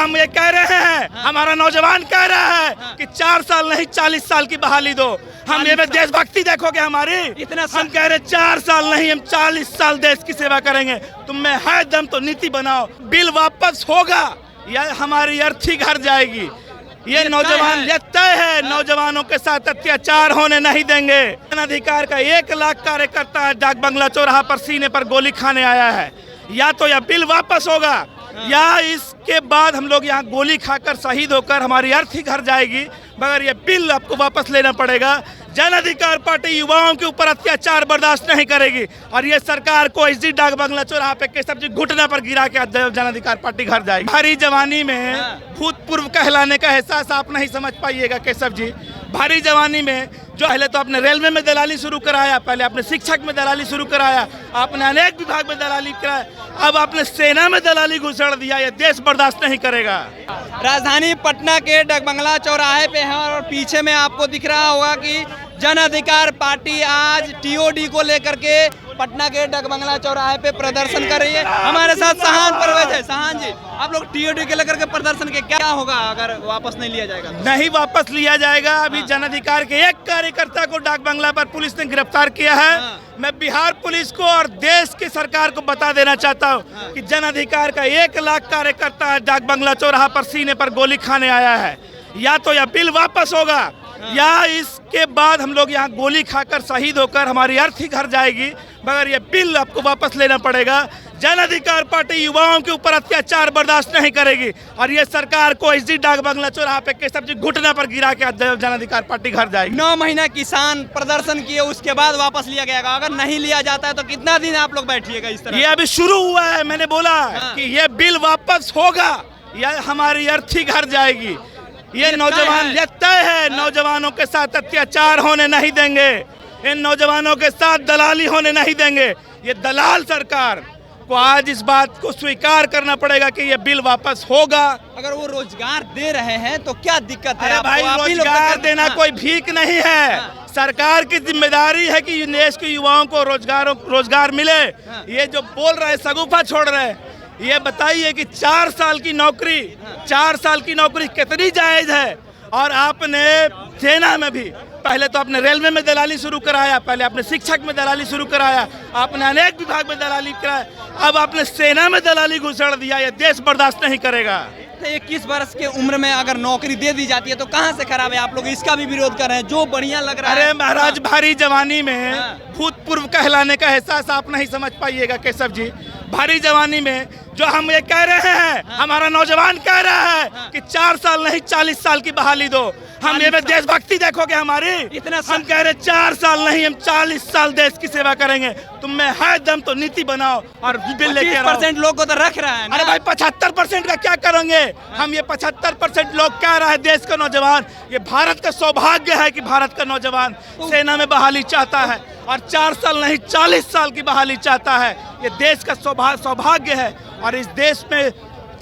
हम ये कह रहे हैं, हमारा नौजवान कह रहा है कि 4 साल नहीं 40 साल की बहाली दो। हम ये देशभक्ति देखोगे हमारी, इतना हम कह रहे 4 साल नहीं, हम 40 साल देश की सेवा करेंगे। तुम में है दम तो नीति बनाओ, बिल वापस होगा या हमारी अर्थी घर जाएगी। ये नौजवान ये तय है, नौजवानों के साथ अत्याचार होने नहीं देंगे। अधिकार का 1 लाख कार्यकर्ता डाक बंगला चौराहा पर सीने पर गोली खाने आया है। या तो यह बिल वापस होगा या इसके बाद हम लोग यहाँ गोली खाकर शहीद होकर हमारी अर्थी घर जाएगी, मगर ये बिल आपको वापस लेना पड़ेगा। जन अधिकार पार्टी युवाओं के ऊपर अत्याचार बर्दाश्त नहीं करेगी और ये सरकार को एसडी डाक बंगला चौराहा पे केशव जी घुटना पर गिरा के जन अधिकार पार्टी घर जाएगी। भारी जवानी में भूतपूर्व कहलाने का एहसास आप नहीं समझ पाइएगा केशव जी। भारी जवानी में जो पहले तो आपने रेलवे में दलाली शुरू कराया, पहले आपने शिक्षक में दलाली शुरू कराया, आपने अनेक विभाग में दलाली कराया, अब आपने सेना में दलाली घुसड़ दिया। ये देश बर्दाश्त नहीं करेगा। राजधानी पटना के डाक बंगला चौराहे पे है और पीछे में आपको दिख रहा होगा कि जन अधिकार पार्टी आज टीओडी को लेकर के पटना के डाक बंगला चौराहे पे प्रदर्शन कर रही है। हमारे साथ सहान परवेज है। सहान जी, आप लोग टीओडी के लेकर के प्रदर्शन के क्या होगा अगर वापस नहीं लिया जाएगा? नहीं वापस लिया जाएगा। अभी जन अधिकार के एक कार्यकर्ता को डाक बंगला पर पुलिस ने गिरफ्तार किया है। मैं बिहार पुलिस को और देश की सरकार को बता देना चाहता हूँ कि जन अधिकार का 1 लाख कार्यकर्ता डाक बंगला चौराहा पर सीने पर गोली खाने आया है। या तो यह बिल वापस होगा या इसके बाद हम लोग यहाँ गोली खाकर शहीद होकर हमारी अर्थी घर जाएगी, मगर ये बिल आपको वापस लेना पड़ेगा। जन अधिकार पार्टी युवाओं के ऊपर अत्याचार बर्दाश्त नहीं करेगी और ये सरकार को एसडी डाक बंगला चौराहा पे केशव जी घुटना पर गिरा के जन अधिकार पार्टी घर जाएगी। 9 महीना किसान प्रदर्शन किए, उसके बाद वापस लिया गया। अगर नहीं लिया जाता है तो कितना दिन आप लोग बैठिएगा इस तरह? ये अभी शुरू हुआ है। मैंने बोला कि ये बिल वापस होगा या हमारी अर्थी घर जाएगी। ये नौजवान ये तय है, नौजवानों के साथ अत्याचार होने नहीं देंगे, इन नौजवानों के साथ दलाली होने नहीं देंगे। ये दलाल सरकार को आज इस बात को स्वीकार करना पड़ेगा कि ये बिल वापस होगा। अगर वो रोजगार दे रहे हैं तो क्या दिक्कत है? अरे भाई, रोजगार देना कोई भीख नहीं है। सरकार की जिम्मेदारी है कि देश के युवाओं को रोजगार मिले। ये जो बोल रहे हैं सगुफा छोड़ रहे हैं। ये बताइए कि 4 साल की नौकरी, 4 साल की नौकरी कितनी जायज है? और आपने सेना में भी पहले तो आपने रेलवे में दलाली शुरू कराया, पहले आपने शिक्षक में दलाली शुरू कराया, आपने अनेक विभाग में दलाली कराया, अब आपने सेना में दलाली घुसड़ दिया। ये देश बर्दाश्त नहीं करेगा। 21 वर्ष के उम्र में अगर नौकरी दे दी जाती है तो कहाँ से खराब है? आप लोग इसका भी विरोध कर रहे हैं जो बढ़िया लग रहा है। अरे महाराज, भारी जवानी में भूतपूर्व कहलाने का एहसास आप नहीं समझ पाइएगा केशव जी। भारी जवानी में जो हम ये कह रहे हैं, हमारा नौजवान कह रहा है कि 4 साल नहीं 40 साल की बहाली दो। हम ये देशभक्ति देखोगे हमारी, इतना हम कह रहे 4 साल नहीं, हम 40 साल देश की सेवा करेंगे। तुम में है दम तो नीति बनाओ और बिल लेके आओ। 25% लोग को तो रख रहा है ना? अरे भाई, 75% का क्या करेंगे हम? ये 75% लोग कह रहा है देश का नौजवान। ये भारत का सौभाग्य है कि भारत का नौजवान सेना में बहाली चाहता है और 4 साल नहीं 40 साल की बहाली चाहता है। ये देश का सौभाग्य है और इस देश में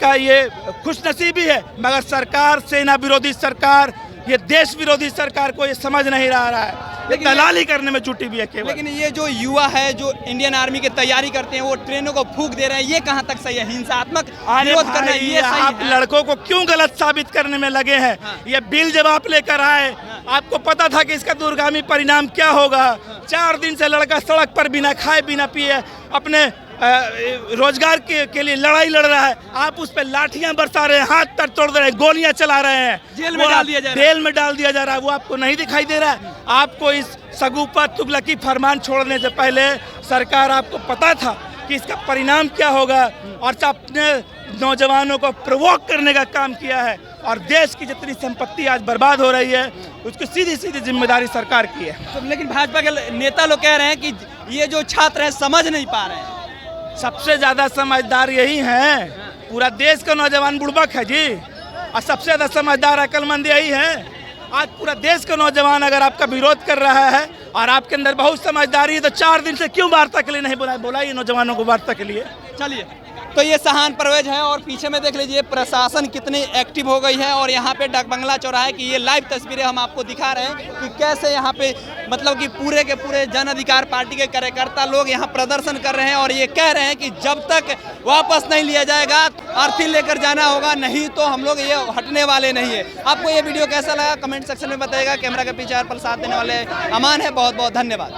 का ये खुशनसीबी है। मगर सरकार, सेना विरोधी सरकार, ये देश विरोधी सरकार को ये समझ नहीं रहा है। लेकिन दलाली करने में जुटी भी है केवल। लेकिन ये जो युवा है जो इंडियन आर्मी की तैयारी करते हैं वो ट्रेनों को फूंक दे रहे हैं, ये कहाँ तक सही है? हिंसात्मक विरोध करना ये सही आप है? लड़कों को क्यों गलत साबित करने में लगे हैं? ये बिल जब आप लेकर आए, आपको पता था कि इसका दूरगामी परिणाम क्या होगा। 4 दिन से लड़का सड़क पर बिना खाए बिना पिए अपने रोजगार के लिए लड़ाई लड़ रहा है। आप उस पर लाठियां बरसा रहे हैं, हाथ तर तोड़ रहे हैं, गोलियां चला रहे हैं, जेल में डाल दिया जा रहा है। जेल में डाल दिया जा रहा है। वो आपको नहीं दिखाई दे रहा है? आपको इस सगुफा तुगलकी फरमान छोड़ने से पहले सरकार आपको पता था कि इसका परिणाम क्या होगा और अपने नौजवानों को प्रोवोक करने का काम किया है और देश की जितनी संपत्ति आज बर्बाद हो रही है उसकी सीधी सीधी जिम्मेदारी सरकार की है। तो लेकिन भाजपा के नेता लोग कह रहे हैं कि ये जो छात्र हैं समझ नहीं पा रहे हैं। सबसे ज्यादा समझदार यही है। पूरा देश का नौजवान बुड़बक है जी, और सबसे ज्यादा समझदार अक्लमंद यही है। आज पूरा देश का नौजवान अगर आपका विरोध कर रहा है और आपके अंदर बहुत समझदारी है तो 4 दिन से क्यों वार्ता के लिए नहीं बोला? बोला ये नौजवानों को वार्ता के लिए। चलिए। तो ये सहान परवेज है और पीछे में देख लीजिए प्रशासन कितनी एक्टिव हो गई है और यहाँ पे डाक बंगला चौराहे की ये लाइव तस्वीरें हम आपको दिखा रहे हैं कि कैसे यहाँ पे मतलब कि पूरे के पूरे जन अधिकार पार्टी के कार्यकर्ता लोग यहाँ प्रदर्शन कर रहे हैं और ये कह रहे हैं कि जब तक वापस नहीं लिया जाएगा अर्थी लेकर जाना होगा, नहीं तो हम लोग ये हटने वाले नहीं है। आपको ये वीडियो कैसा लगा कमेंट सेक्शन में बताइएगा। कैमरा के पीछे हर पल साथ देने वाले अमान है, बहुत बहुत धन्यवाद।